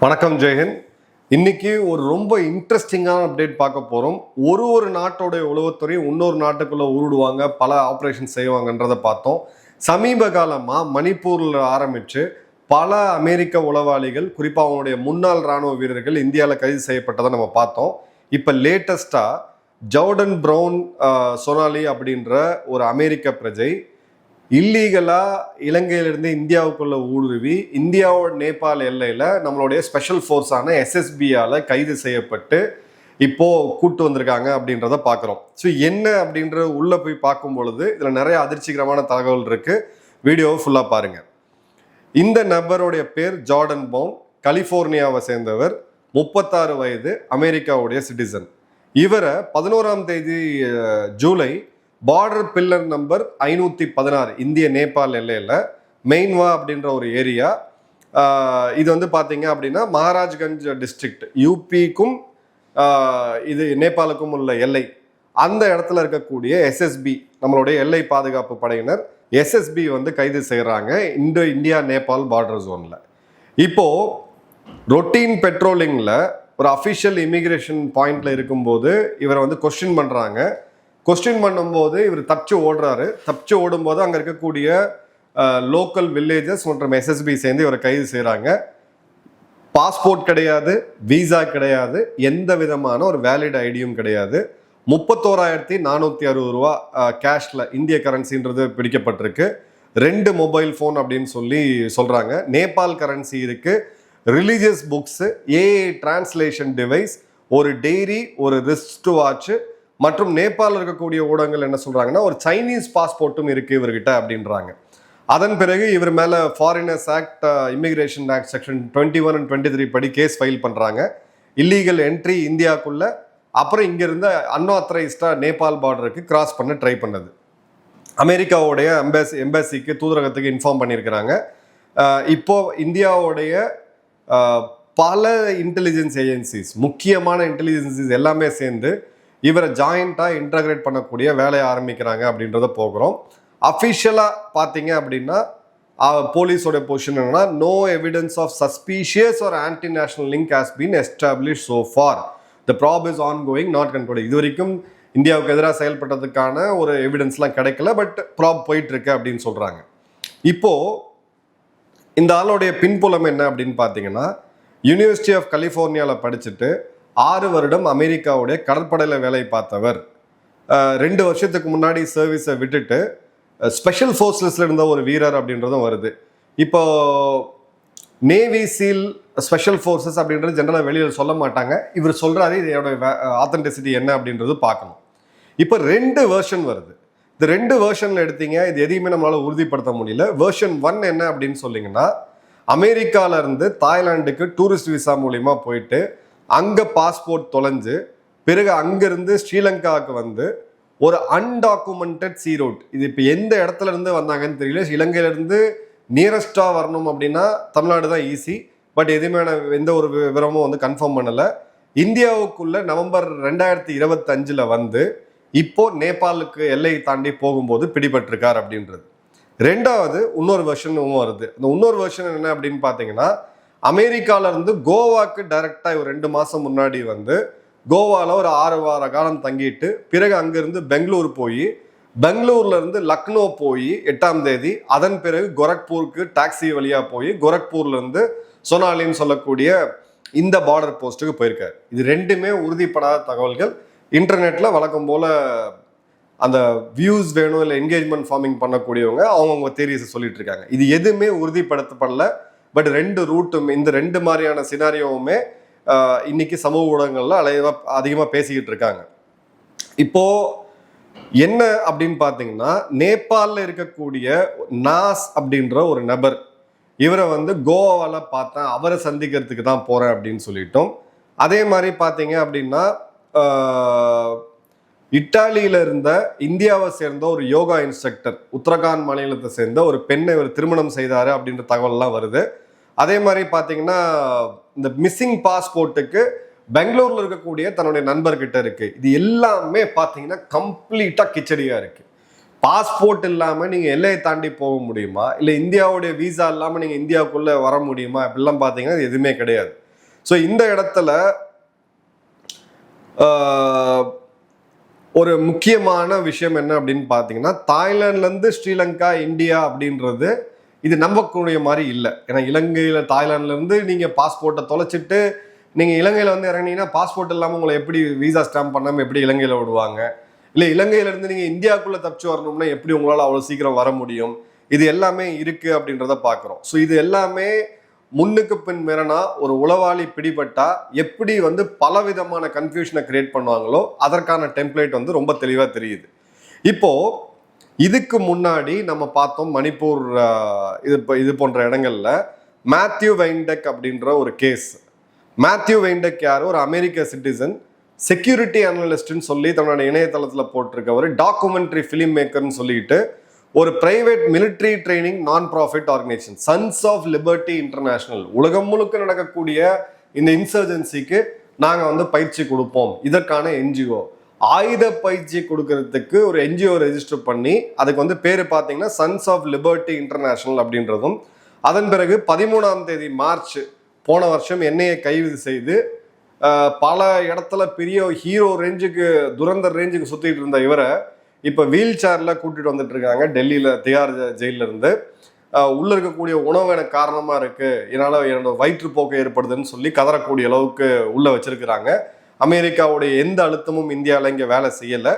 வணக்கம் ஜெயஹிந்த். இன்னைக்கு ஒரு ரொம்ப இன்ட்ரெஸ்டிங்கான அப்டேட் பார்க்க போகிறோம். ஒரு நாட்டோடைய உளவுத்துறை இன்னொரு நாட்டுக்குள்ளே ஊடுடுவாங்க, பல ஆப்ரேஷன் செய்வாங்கன்றதை பார்த்தோம். சமீப காலமாக மணிப்பூரில் ஆரம்பித்து பல அமெரிக்க உளவாளிகள், குறிப்பாக அவங்களுடைய முன்னாள் இராணுவ வீரர்கள் இந்தியாவில் கைது செய்யப்பட்டதை நம்ம பார்த்தோம். இப்போ லேட்டஸ்டாக ஜோர்டன் ப்ரவுன் சொனாலி அப்படின்ற ஒரு அமெரிக்க பிரஜை இல்லீகலாக இலங்கையிலிருந்து இந்தியாவுக்குள்ள ஊடுருவி இந்தியாவோட நேபாள் எல்லையில் நம்மளுடைய ஸ்பெஷல் ஃபோர்ஸான எஸ்எஸ்பியால் கைது செய்யப்பட்டு இப்போது கூட்டு வந்திருக்காங்க அப்படின்றத பார்க்குறோம். ஸோ என்ன அப்படின்ற உள்ளே போய் பார்க்கும் பொழுது இதில் நிறைய அதிர்ச்சிகரமான தகவல் இருக்குது. வீடியோவை ஃபுல்லாக பாருங்கள். இந்த நபருடைய பேர் ஜோர்டன் ப்ரவுன், கலிஃபோர்னியாவை சேர்ந்தவர், 36 வயது, அமெரிக்காவுடைய சிட்டிசன். இவரை 11ஆம் தேதி ஜூலை பார்டர் பில்லர் நம்பர் 516 இந்திய நேபாள் எல்லையில் மெயின்வா அப்படின்ற ஒரு ஏரியா, இது வந்து பார்த்தீங்க அப்படின்னா மகாராஜ்கஞ்ச் டிஸ்ட்ரிக்ட், யூபிக்கும் இது நேபாளுக்கும் உள்ள எல்லை, அந்த இடத்துல இருக்கக்கூடிய எஸ்எஸ்பி நம்மளுடைய எல்லை பாதுகாப்பு படையினர் எஸ்எஸ்பி வந்து கைது செய்கிறாங்க இந்தியா நேபாள் பார்டர் ஜோனில். இப்போது ரொட்டீன் பெட்ரோலிங்கில் ஒரு அஃபிஷியல் இமிக்ரேஷன் பாயிண்டில் இருக்கும்போது இவரை வந்து கொஸ்டின் பண்ணுறாங்க. கொஸ்டின் பண்ணும்போது இவர் தப்பிச்சு ஓடுறாரு. தப்பிச்சு ஓடும்போது அங்கே இருக்கக்கூடிய லோக்கல் வில்லேஜஸ் மற்றும் எஸ்எஸ்பி சேர்ந்து இவரை கைது செய்கிறாங்க. பாஸ்போர்ட் கிடையாது, வீசா கிடையாது, எந்த விதமான ஒரு வேலிட் ஐடியும் கிடையாது. 31,460 ரூபா கேஷில், இந்திய கரன்சின்றது பிடிக்கப்பட்டிருக்கு. 2 மொபைல் ஃபோன் அப்படின்னு சொல்லி சொல்கிறாங்க. நேபாள் கரன்சி இருக்குது, religious books, AI translation device, ஒரு டெய்ரி, ஒரு ரிஸ்ட் வாட்ச்சு மற்றும் நேபாளில் இருக்கக்கூடிய ஊடகங்கள் என்ன சொல்கிறாங்கன்னா ஒரு சைனீஸ் பாஸ்போர்ட்டும் இருக்குது இவர்கிட்ட அப்படின்றாங்க. அதன் பிறகு இவர் மேலே foreigners act, immigration act section 21 and 23 படி கேஸ் ஃபைல் பண்ணுறாங்க. இல்லீகல் என்ட்ரி இந்தியாவுக்குள்ளே, அப்புறம் இங்கேருந்து அன்ஆத்தரைஸ்டாக நேபாள் பார்டருக்கு கிராஸ் பண்ண ட்ரை பண்ணது. அமெரிக்காவுடைய எம்பசிக்கு, தூதரகத்துக்கு இன்ஃபார்ம் பண்ணியிருக்கிறாங்க. இப்போது இந்தியாவுடைய பல இன்டெலிஜென்ஸ் ஏஜென்சிஸ், முக்கியமான இன்டெலிஜென்சிஸ் எல்லாமே சேர்ந்து இவரை ஜாயிண்டாக இன்டகிரேட் பண்ணக்கூடிய வேலையை ஆரம்பிக்கிறாங்க அப்படின்றத போகிறோம். அஃபிஷியலாக பார்த்தீங்க அப்படின்னா போலீஸோட பொசிஷன் என்னன்னா, no evidence of suspicious or anti national link has been establish so far, the probe is on going not concluded. இது வரைக்கும் இந்தியாவுக்கு எதிராக செயல்பட்டதுக்கான ஒரு எவிடன்ஸ்லாம் கிடைக்கல, பட் ப்ராப் போயிட்டு இருக்கு அப்படின்னு சொல்கிறாங்க. இப்போது இந்த ஆளுடைய பின்புலம் என்ன அப்படின்னு பார்த்தீங்கன்னா, யூனிவர்சிட்டி ஆஃப் கலிஃபோர்னியாவில் படிச்சுட்டு 6 வருடம் அமெரிக்காவுடைய கடற்படையில் வேலை பார்த்தவர். 2 வருஷத்துக்கு முன்னாடி சர்வீஸை விட்டுட்டு ஸ்பெஷல் ஃபோர்ஸஸில் இருந்த ஒரு வீரர் அப்படின்றதும் வருது. இப்போ நேவி சீல் ஸ்பெஷல் ஃபோர்ஸஸ் அப்படின்றது ஜென்ரலாக வெளியில் சொல்ல மாட்டாங்க. இவர் சொல்கிறாரு, இதோட ஆத்தென்டிசிட்டி என்ன அப்படின்றது பார்க்கணும். இப்போ 2 வெர்ஷன் வருது. இந்த 2 வெர்ஷனில் எடுத்தீங்க, இது எதையுமே நம்மளால் உறுதிப்படுத்த முடியல. வெர்ஷன் 1 என்ன அப்படின்னு சொல்லிங்கன்னா, அமெரிக்காவிலேருந்து தாய்லாந்துக்கு டூரிஸ்ட் விசா மூலிமா போயிட்டு அங்கே பாஸ்போர்ட் தொலைஞ்சு பிறகு அங்கேருந்து ஸ்ரீலங்காவுக்கு வந்து ஒரு அன்டாக்குமெண்டட் சீ ரூட், இது இப்போ எந்த இடத்துல இருந்து வந்தாங்கன்னு தெரியல. இலங்கையிலேருந்து நியரஸ்டாக வரணும் அப்படின்னா தமிழ்நாடு தான் ஈஸி, பட் எதுவுமே எந்த ஒரு விவரமும் வந்து கன்ஃபார்ம் பண்ணலை. இந்தியாவுக்குள்ள நவம்பர் 2025 வந்து இப்போது நேபாளுக்கு எல்லை தாண்டி போகும்போது பிடிபட்டிருக்கார் அப்படின்றது. ரெண்டாவது இன்னொரு வெர்ஷனும் வருது. இந்த இன்னொரு வெர்ஷன் என்ன அப்படின்னு பார்த்தீங்கன்னா, அமெரிக்காவிலேருந்து கோவாக்கு டைரெக்டாக இவர் 2 மாதம் முன்னாடி வந்து கோவாவில் ஒரு 6 வார காலம் தங்கிட்டு பிறகு அங்கேருந்து பெங்களூர் போய், பெங்களூர்லேருந்து லக்னோ போய் 8ஆம் தேதி, அதன் பிறகு கோரக்பூருக்கு டாக்ஸி வழியாக போய் கோரக்பூர்லேருந்து சொனாலின்னு சொல்லக்கூடிய இந்த பார்டர் போஸ்ட்டுக்கு போயிருக்காரு. இது 2மே உறுதிப்படாத தகவல்கள். இன்டர்நெட்டில் வழக்கம் போல் அந்த வியூஸ் வேணும், இல்லை என்கேஜ்மெண்ட் ஃபார்மிங் பண்ணக்கூடியவங்க அவங்கவுங்க தேரியஸை சொல்லிட்டு இருக்காங்க. இது எதுவுமே உறுதிப்படுத்தப்படல. பட் 2 ரூட்டும், இந்த 2 மாதிரியான சினாரியோவுமே இன்னைக்கு சமூக ஊடகங்கள்ல அதிகமாக பேசிக்கிட்டு இருக்காங்க. இப்போ என்ன அப்படின்னு பார்த்தீங்கன்னா, நேபாளில் இருக்கக்கூடிய நாஸ் அப்படின்ற ஒரு நபர், இவரை வந்து கோவாவில் பார்த்தேன், அவரை சந்திக்கிறதுக்கு தான் போகிறேன் அப்படின்னு சொல்லிட்டோம். அதே மாதிரி பார்த்தீங்க அப்படின்னா, இட்டாலியில இருந்த இந்தியாவை சேர்ந்த ஒரு யோகா இன்ஸ்ட்ரக்டர், உத்தரகாண்ட் மாநிலத்தை சேர்ந்த ஒரு பெண்ணை இவர் திருமணம் செய்தாரு அப்படின்ற தகவல்லாம் வருது. அதே மாதிரி பார்த்தீங்கன்னா, இந்த மிஸ்ஸிங் பாஸ்போர்ட்டுக்கு பெங்களூர்ல இருக்கக்கூடிய தன்னுடைய நண்பர்கிட்ட இருக்கு. இது எல்லாமே பார்த்தீங்கன்னா கம்ப்ளீட்டாக கிச்சடியாக இருக்கு. பாஸ்போர்ட் இல்லாமல் நீங்கள் எல்லையை தாண்டி போக முடியுமா, இல்லை இந்தியாவுடைய வீசா இல்லாமல் நீங்கள் இந்தியாவுக்குள்ளே வர முடியுமா, அப்படிலாம் பார்த்தீங்கன்னா இது எதுவுமே கிடையாது. ஸோ இந்த இடத்துல ஒரு முக்கியமான விஷயம் என்ன அப்படின்னு பார்த்தீங்கன்னா, தாய்லாந்துலேருந்து ஸ்ரீலங்கா இந்தியா அப்படின்றது இது நம்பக்கூடிய மாதிரி இல்லை. ஏன்னா இலங்கையில் தாய்லாந்துலேருந்து நீங்கள் பாஸ்போர்ட்டை தொலைச்சிட்டு நீங்கள் இலங்கையில் வந்து இறங்கினீங்கன்னா பாஸ்போர்ட் இல்லாமல் உங்களை எப்படி வீசா ஸ்டாம்ப் பண்ணாமல் எப்படி இலங்கையில் விடுவாங்க? இல்லை இலங்கையிலேருந்து நீங்கள் இந்தியாவுக்குள்ளே தப்பிச்சு வரணும்னா எப்படி உங்களால் அவ்வளோ சீக்கிரம் வர முடியும்? இது எல்லாமே இருக்குது அப்படின்றத பார்க்குறோம். ஸோ இது எல்லாமே முன்னுக்கு பின் மேறனா ஒரு உளவாளி பிடிபட்டா எப்படி வந்து பலவிதமான கன்ஃபியூஷனை கிரியேட் பண்ணுவாங்களோ அதற்கான டெம்ப்ளேட் வந்து ரொம்ப தெளிவாக தெரியுது. இப்போ இதுக்கு முன்னாடி நம்ம பார்த்தோம் மணிப்பூர் இது போன்ற இடங்கள்ல மேத்யூ வெயின்டெக் அப்படின்ற ஒரு கேஸ். மேத்யூ வெயின்டெக் யார்? ஒரு அமெரிக்க சிட்டிசன், செக்யூரிட்டி அனலிஸ்ட்னு சொல்லி தன்னோட இணையதளத்தில் போட்டிருக்க ஒரு டாக்குமெண்ட்ரி ஃபிலிம் மேக்கர்னு சொல்லிட்டு ஒரு private military training non profit organisation Sons of Liberty International, உலகம் முழுக்க நடக்கக்கூடிய இந்த இன்சர்ஜென்சிக்கு நாங்கள் வந்து பயிற்சி கொடுப்போம். இதற்கான என்ஜிஓ ஆயுத பயிற்சி கொடுக்கறதுக்கு ஒரு என்ஜிஓ ரெஜிஸ்டர் பண்ணி அதுக்கு வந்து பேர் பார்த்தீங்கன்னா சன்ஸ் ஆஃப் லிபர்ட்டி இன்டர்நேஷனல் அப்படின்றதும், அதன் பிறகு 13ஆம் தேதி மார்ச் போன வருஷம் என்ஐஏ கைது செய்து பல இடத்துல பெரிய ஹீரோ ரேஞ்சுக்கு துரந்தர் ரேஞ்சுக்கு சுற்றிட்டு இருந்த இவரை இப்போ வீல் சேரில் கூட்டிகிட்டு வந்துட்டு இருக்காங்க டெல்லியில் திஹார் ஜெயிலில் இருந்து. உள்ளே இருக்கக்கூடிய உணவு எனக்கு காரணமாக இருக்குது, என்னால் என்னோட வயிற்றுப்போக்கு ஏற்படுதுன்னு சொல்லி கதறக்கூடிய அளவுக்கு உள்ளே வச்சிருக்கிறாங்க. அமெரிக்காவுடைய எந்த அழுத்தமும் இந்தியாவில் இங்கே வேலை செய்யலை.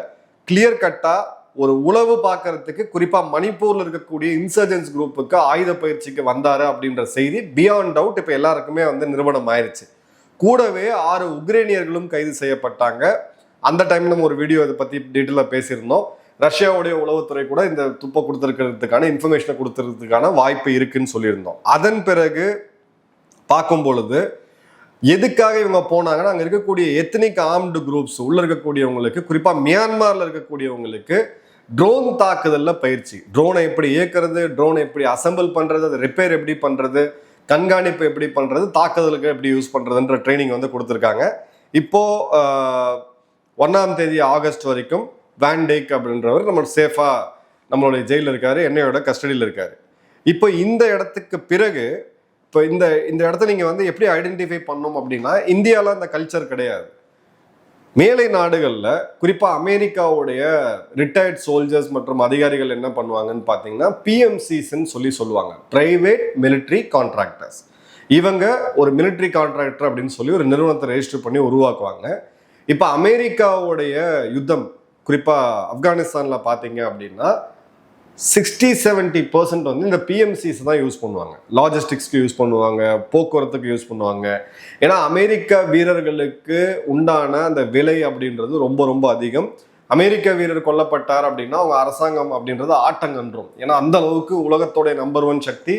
கிளியர் கட்டாக ஒரு உளவு பார்க்கறதுக்கு குறிப்பாக மணிப்பூரில் இருக்கக்கூடிய இன்சர்ஜென்ஸ் குரூப்புக்கு ஆயுத பயிற்சிக்கு வந்தார் அப்படின்ற செய்தி பியாண்ட் டவுட் இப்போ எல்லாருக்குமே வந்து நிறுவனம் ஆயிடுச்சு. கூடவே 6 உக்ரைனியர்களும் கைது செய்யப்பட்டாங்க. அந்த டைம்ல நம்ம ஒரு வீடியோ இதை பற்றி டீட்டெயிலாக பேசியிருந்தோம். ரஷ்யாவுடைய உளவுத்துறை கூட இந்த துப்பை கொடுத்துருக்கிறதுக்கான இன்ஃபர்மேஷனை கொடுத்துறதுக்கான வாய்ப்பு இருக்குன்னு சொல்லியிருந்தோம். அதன் பிறகு பார்க்கும் பொழுது எதுக்காக இவங்க போனாங்கன்னா, அங்கே இருக்கக்கூடிய எத்னிக் ஆர்ம்டு குரூப்ஸ் உள்ள இருக்கக்கூடியவங்களுக்கு, குறிப்பாக மியான்மரில் இருக்கக்கூடியவங்களுக்கு ட்ரோன் தாக்குதலில் பயிற்சி, ட்ரோனை எப்படி இயக்கிறது, ட்ரோனை எப்படி அசம்பிள் பண்ணுறது, அதை ரிப்பேர் எப்படி பண்ணுறது, கண்காணிப்பு எப்படி பண்ணுறது, தாக்குதலுக்கு எப்படி யூஸ் பண்ணுறதுன்ற ட்ரைனிங் வந்து கொடுத்துருக்காங்க. இப்போது 1ஆம் தேதி ஆகஸ்ட் வரைக்கும் வேன் டேக் அப்படின்றவர் நம்ம சேஃபாக நம்மளுடைய ஜெயிலில் இருக்காரு, என்னையோட கஸ்டடியில் இருக்காரு. இப்போ இந்த இடத்துக்கு பிறகு இப்போ இந்த இடத்த நீங்கள் வந்து எப்படி ஐடென்டிஃபை பண்ணணும் அப்படின்னா, இந்தியாவில் அந்த கல்ச்சர் கிடையாது. மேலை நாடுகளில் குறிப்பாக அமெரிக்காவுடைய ரிட்டையர்ட் சோல்ஜர்ஸ் மற்றும் அதிகாரிகள் என்ன பண்ணுவாங்கன்னு பார்த்தீங்கன்னா, பிஎம்சிஸ்ன்னு சொல்லுவாங்க, பிரைவேட் மிலிட்ரி கான்ட்ராக்டர்ஸ். இவங்க ஒரு மிலிட்ரி கான்ட்ராக்டர் அப்படின்னு சொல்லி ஒரு நிறுவனத்தை ரெஜிஸ்டர் பண்ணி உருவாக்குவாங்க. இப்போ அமெரிக்காவுடைய யுத்தம் குறிப்பாக ஆப்கானிஸ்தானில் பார்த்தீங்க அப்படின்னா 60-70% வந்து இந்த பிஎம்சிஸ் தான் யூஸ் பண்ணுவாங்க. லாஜிஸ்டிக்ஸ்க்கு யூஸ் பண்ணுவாங்க, போக்குவரத்துக்கு யூஸ் பண்ணுவாங்க. ஏன்னா அமெரிக்க வீரர்களுக்கு உண்டான அந்த விலை அப்படின்றது ரொம்ப ரொம்ப அதிகம். அமெரிக்க வீரர் கொல்லப்பட்டார் அப்படின்னா அவங்க அரசாங்கம் அப்படின்றது ஆட்டங்கன்றும். ஏன்னா அந்த அளவுக்கு உலகத்தோடைய நம்பர் 1 சக்தி.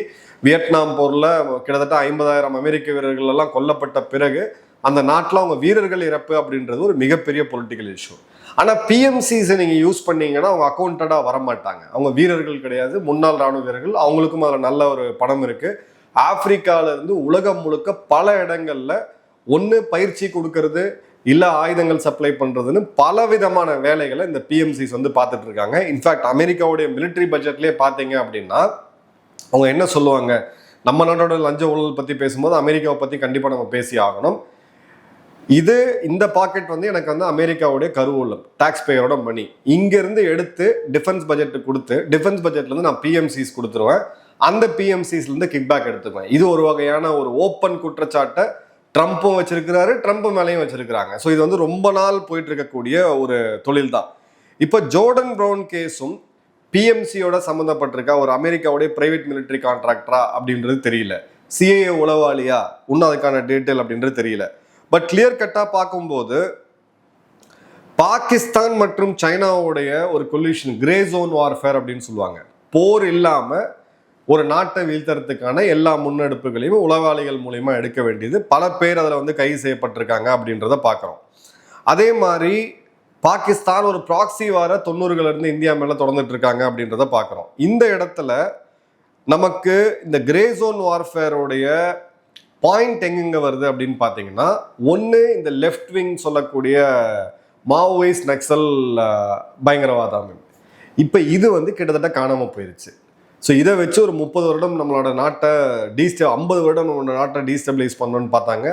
வியட்நாம் போரில் கிட்டத்தட்ட 50,000 அமெரிக்க வீரர்கள் எல்லாம் கொல்லப்பட்ட பிறகு அந்த நாட்டில் அவங்க வீரர்கள் இறப்பு அப்படின்றது ஒரு மிகப்பெரிய பொலிட்டிக்கல் இஷ்யூ. ஆனால் பிஎம்சிஸை நீங்கள் யூஸ் பண்ணீங்கன்னா அவங்க அக்கௌண்டடாக வரமாட்டாங்க. அவங்க வீரர்கள் கிடையாது, முன்னாள் ராணுவ வீரர்கள். அவங்களுக்கும் அதில் நல்ல ஒரு பணம் இருக்குது. ஆப்பிரிக்காவிலேருந்து உலகம் முழுக்க பல இடங்களில் ஒன்று பயிற்சி கொடுக்கறது, இல்லை ஆயுதங்கள் சப்ளை பண்ணுறதுன்னு பலவிதமான வேலைகளை இந்த பிஎம்சிஸ் வந்து பார்த்துட்டு இருக்காங்க. இன்ஃபேக்ட் அமெரிக்காவுடைய மிலிட்ரி பட்ஜெட்லேயே பார்த்தீங்க அப்படின்னா அவங்க என்ன சொல்லுவாங்க, நம்ம நாட்டோட லஞ்ச ஊழல் பற்றி பேசும்போது அமெரிக்காவை பற்றி கண்டிப்பாக நம்ம பேசி ஆகணும். இந்த பாக்கெட் வந்து எனக்கு வந்து அமெரிக்காவுடைய கருவூலம், டாக்ஸ் பேயரோட மணி. இங்கிருந்து எடுத்து டிஃபென்ஸ் பட்ஜெட்டுக்கு கொடுத்து டிஃபென்ஸ் பட்ஜெட்லேருந்து நான் பிஎம்சிஸ் கொடுத்துருவேன். அந்த பிஎம்சிஸ்லேருந்து கிக்பேக் எடுத்துக்குவேன். இது ஒரு வகையான ஒரு ஓப்பன் குற்றச்சாட்டை ட்ரம்ப்பும் வச்சிருக்கிறாரு, ட்ரம்ப் மேலேயும் வச்சிருக்கிறாங்க. ஸோ இது வந்து ரொம்ப நாள் போயிட்டு இருக்கக்கூடிய ஒரு தொழில் தான். இப்போ ஜோர்டன் ப்ரவுன் கேஸும் பிஎம்சியோட சம்மந்தப்பட்டிருக்கா, ஒரு அமெரிக்காவுடைய பிரைவேட் மிலிட்ரி கான்ட்ராக்டரா அப்படின்றது தெரியல. சிஏஏ உளவாளியா இன்னும் அதுக்கான டீட்டெயில் அப்படின்றது தெரியல. பட் கிளியர் கட்டாக பார்க்கும்போது பாகிஸ்தான் மற்றும் சைனாவுடைய ஒரு கொல்யூஷன், கிரே ஜோன் வார்ஃபேர் அப்படின்னு சொல்லுவாங்க. போர் இல்லாமல் ஒரு நாட்டை வீழ்த்துறதுக்கான எல்லா முன்னெடுப்புகளையும் உளவாளிகள் மூலியமா எடுக்க வேண்டியது. பல பேர் அதில் வந்து கைது செய்யப்பட்டிருக்காங்க அப்படின்றத பார்க்குறோம். அதே மாதிரி பாகிஸ்தான் ஒரு ப்ராக்சி வார 90களிலிருந்து இந்தியா மேலே தொடர்ந்துட்டு இருக்காங்க அப்படின்றத பார்க்குறோம். இந்த இடத்துல நமக்கு இந்த கிரே ஜோன் வார்ஃபேரோடைய பாயிண்ட் எங்கெங்க வருது அப்படின்னு பார்த்தீங்கன்னா, ஒன்று இந்த லெஃப்ட் விங் சொல்லக்கூடிய மாவோயிஸ்ட் நக்சல் பயங்கரவாத அமைப்பு. இப்போ இது வந்து கிட்டத்தட்ட காணாமல் போயிருச்சு. ஸோ இதை வச்சு ஒரு 30 வருடம் நம்மளோட நாட்டை 50 வருடம் நம்மளோட நாட்டை டீஸ்டபிளைஸ் பண்ணணும்னு பார்த்தாங்க.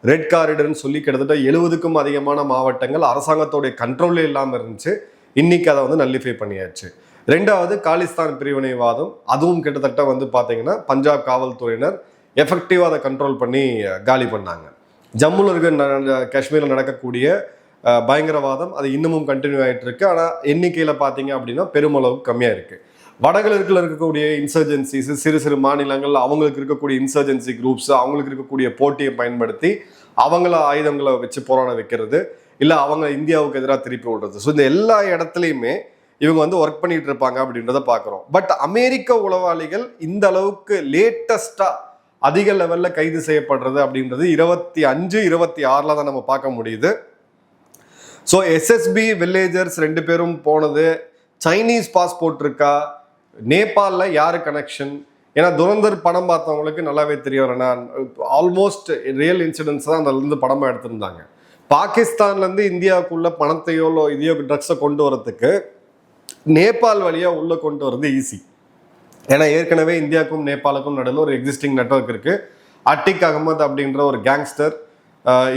ரெட் காரிடர்னு சொல்லி கிட்டத்தட்ட 70க்கும் அதிகமான மாவட்டங்கள் அரசாங்கத்தோடைய கண்ட்ரோல்லே இல்லாமல் இருந்துச்சு. இன்னைக்கு அதை வந்து நல்லிஃபை பண்ணியாச்சு. ரெண்டாவது காலிஸ்தான் பிரிவினைவாதம், அதுவும் கிட்டத்தட்ட வந்து பார்த்தீங்கன்னா பஞ்சாப் காவல்துறையினர் எஃபெக்டிவாக அதை கண்ட்ரோல் பண்ணி காலி பண்ணாங்க. ஜம்முல இருக்க காஷ்மீரில் நடக்கக்கூடிய பயங்கரவாதம் அது இன்னமும் கண்டினியூ ஆகிட்டு இருக்கு. ஆனால் எண்ணிக்கையில் பார்த்தீங்க அப்படின்னா பெருமளவுக்கு கம்மியாக இருக்கு. வடகிழக்கில் இருக்கக்கூடிய இன்சர்ஜென்சிஸ், சிறு சிறு மாநிலங்கள் அவங்களுக்கு இருக்கக்கூடிய இன்சர்ஜென்சி குரூப்ஸ், அவங்களுக்கு இருக்கக்கூடிய போட்டியை பயன்படுத்தி அவங்கள ஆயுதங்களை வச்சு போராட வைக்கிறது, இல்லை அவங்க இந்தியாவுக்கு எதிராக திருப்பி விடுறது. ஸோ இந்த எல்லா இடத்துலையுமே இவங்க வந்து ஒர்க் பண்ணிட்டு இருப்பாங்க அப்படின்றத பார்க்குறோம். பட் அமெரிக்க உளவாளிகள் இந்த அளவுக்கு லேட்டஸ்டா அதிக லெவல்ல கைது செய்யப்படுறது அப்படின்றது 25, 26 தான் நம்ம பார்க்க முடியுது. ஸோ எஸ்எஸ்பி வில்லேஜர்ஸ் 2 பேரும் போனது, சைனீஸ் பாஸ்போர்ட் இருக்கா, நேபாளில் யாரு கனெக்ஷன், ஏன்னா துரந்தர் படம் பார்த்தவங்களுக்கு நல்லாவே தெரியும். ஆல்மோஸ்ட் ரியல் இன்சிடென்ட்ஸ் தான் அதுலேருந்து படமாக எடுத்திருந்தாங்க. பாகிஸ்தான்லேருந்து இந்தியாவுக்குள்ள பணத்தையோ இதையோ ட்ரக்ஸை கொண்டு வரதுக்கு நேபாள் வழியாக உள்ளே கொண்டு வரது ஈஸி. ஏன்னா ஏற்கனவே இந்தியாவுக்கும் நேபாளுக்கும் நடுவில் ஒரு எக்ஸிஸ்டிங் நெட்வொர்க் இருக்கு. அட்டிக் அகமது அப்படின்ற ஒரு கேங்ஸ்டர்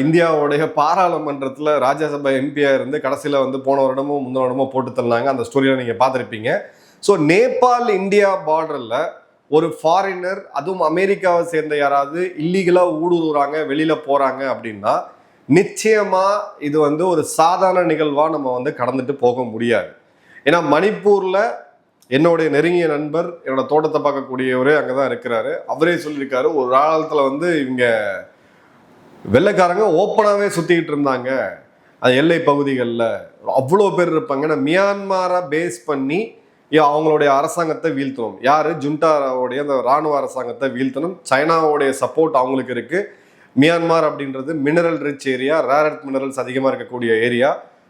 இந்தியாவுடைய பாராளுமன்றத்தில் ராஜ்யசபா எம்பியாக இருந்து கடைசியில் வந்து போன வருடமோ முந்தின வருடமோ போட்டு தந்தாங்க. அந்த ஸ்டோரியை நீங்கள் பார்த்துருப்பீங்க. ஸோ நேபாள் இந்தியா பார்டரில் ஒரு ஃபாரினர், அதுவும் அமெரிக்காவை சேர்ந்த யாராவது இல்லீகலாக ஊடுருவுறாங்க, வெளியில் போகிறாங்க அப்படின்னா நிச்சயமாக இது வந்து ஒரு சாதாரண நிகழ்வாக நம்ம வந்து கடந்துட்டு போக முடியாது. ஏன்னா மணிப்பூரில் என்னுடைய நெருங்கிய நண்பர், என்னோட தோட்டத்தை பார்க்கக்கூடியவரே அங்கே தான் இருக்கிறாரு. அவரே சொல்லியிருக்காரு, ஒரு காலத்தில் வந்து இவங்க வெள்ளைக்காரங்க ஓப்பனாகவே சுற்றிக்கிட்டு இருந்தாங்க அது எல்லை பகுதிகளில், அவ்வளோ பேர் இருப்பாங்க. ஏன்னா மியான்மாரை பேஸ் பண்ணி அவங்களுடைய அரசாங்கத்தை வீழ்த்தணும். யார்? ஜுண்டாவுடைய அந்த இராணுவ அரசாங்கத்தை வீழ்த்தணும். சைனாவுடைய சப்போர்ட் அவங்களுக்கு இருக்கு. மியான்மார் அப்படின்றது mineral rich area, rare earth minerals அதிகமாக இருக்கக்கூடிய ஏரியா.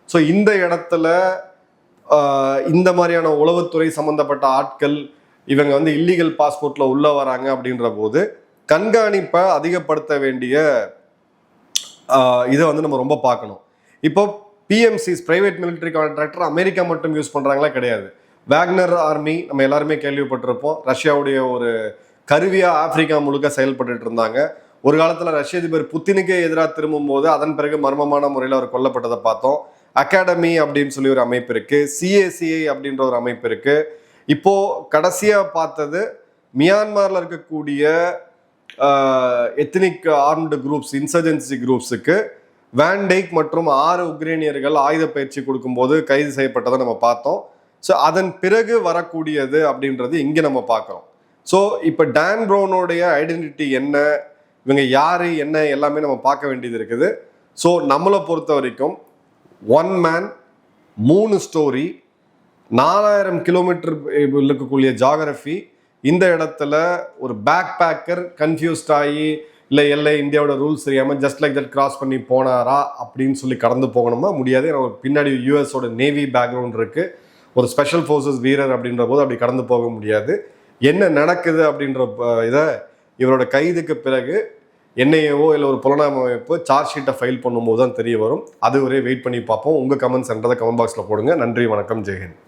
ஸோ இந்த இடத்துல இந்த மாதிரியான உளவுத்துறை சம்பந்தப்பட்ட ஆட்கள் இவங்க வந்து இல்லீகல் பாஸ்போர்ட்ல உள்ள வராங்க அப்படின்ற போது கண்காணிப்பை அதிகப்படுத்த வேண்டிய இதை வந்து நம்ம ரொம்ப பார்க்கணும். இப்போ பிஎம்சிஸ், பிரைவேட் மிலிட்டரி கான்ட்ராக்டர் அமெரிக்கா மட்டும் யூஸ் பண்றாங்களா? கிடையாது. வேக்னர் ஆர்மி நம்ம எல்லாருமே கேள்விப்பட்டிருப்போம். ரஷ்யாவுடைய ஒரு கருவியா ஆப்பிரிக்கா முழுக்க செயல்பட்டு இருந்தாங்க. ஒரு காலத்துல ரஷ்ய அதிபர் புத்தினுக்கே எதிராக திரும்பும் போது அதன் பிறகு மர்மமான முறையில் அவர் கொல்லப்பட்டதை பார்த்தோம். அகாடமி அப்படின்னு சொல்லி ஒரு அமைப்பு இருக்கு, சிஏசிஐ அப்படின்ற ஒரு அமைப்பு இருக்கு. இப்போ கடைசியா பார்த்தது மியான்மர்ல இருக்கக்கூடிய எத்னிக் ஆர்ம்டு குரூப்ஸ், இன்சர்ஜென்சி குரூப்ஸுக்கு வேண்டைக் மற்றும் 6 உக்ரைனியர்கள் ஆயுத பயிற்சி கொடுக்கும்போது கைது செய்யப்பட்டதை நம்ம பார்த்தோம். ஸோ அதன் பிறகு வரக்கூடியது அப்படின்றது இங்கே நம்ம பார்க்குறோம். ஸோ இப்போ டான் ப்ரௌனோடைய ஐடென்டிட்டி என்ன, இவங்க யாரு என்ன, எல்லாமே நம்ம பார்க்க வேண்டியது இருக்குது. ஸோ நம்மளை பொறுத்த வரைக்கும் 1 மேன் 3 ஸ்டோரி, 4000 கிலோமீட்டர் இருக்கக்கூடிய ஜாகிரபி, இந்த இடத்துல ஒரு பேக் பேக்கர் கன்ஃபியூஸ்ட் ஆகி இல்லை எல்லை இந்தியாவோட ரூல்ஸ் தெரியாமல் ஜஸ்ட் லைக் தட் கிராஸ் பண்ணி போனாரா அப்படின்னு சொல்லி கடந்து போகணுமா? முடியாது. ஏன்னா பின்னாடி யூஎஸோட நேவி பேக்ரவுண்ட் இருக்கு, ஒரு ஸ்பெஷல் ஃபோர்ஸஸ் வீரர் அப்படின்ற போது அப்படி கடந்து போக முடியாது. என்ன நடக்குது அப்படின்ற இதை இவரோட கைதுக்கு பிறகு என்ஐஏவோ இல்லை ஒரு புலனாய்வு அமைப்பு சார்ஜ் ஷீட்டை ஃபைல் பண்ணும்போது தான் தெரிய வரும். அது வரை வெயிட் பண்ணி பார்ப்போம். உங்கள் கமெண்ட்ஸ்ன்றதை கமெண்ட் பாக்ஸில் போடுங்க. நன்றி, வணக்கம், ஜெய்ஹிந்த்.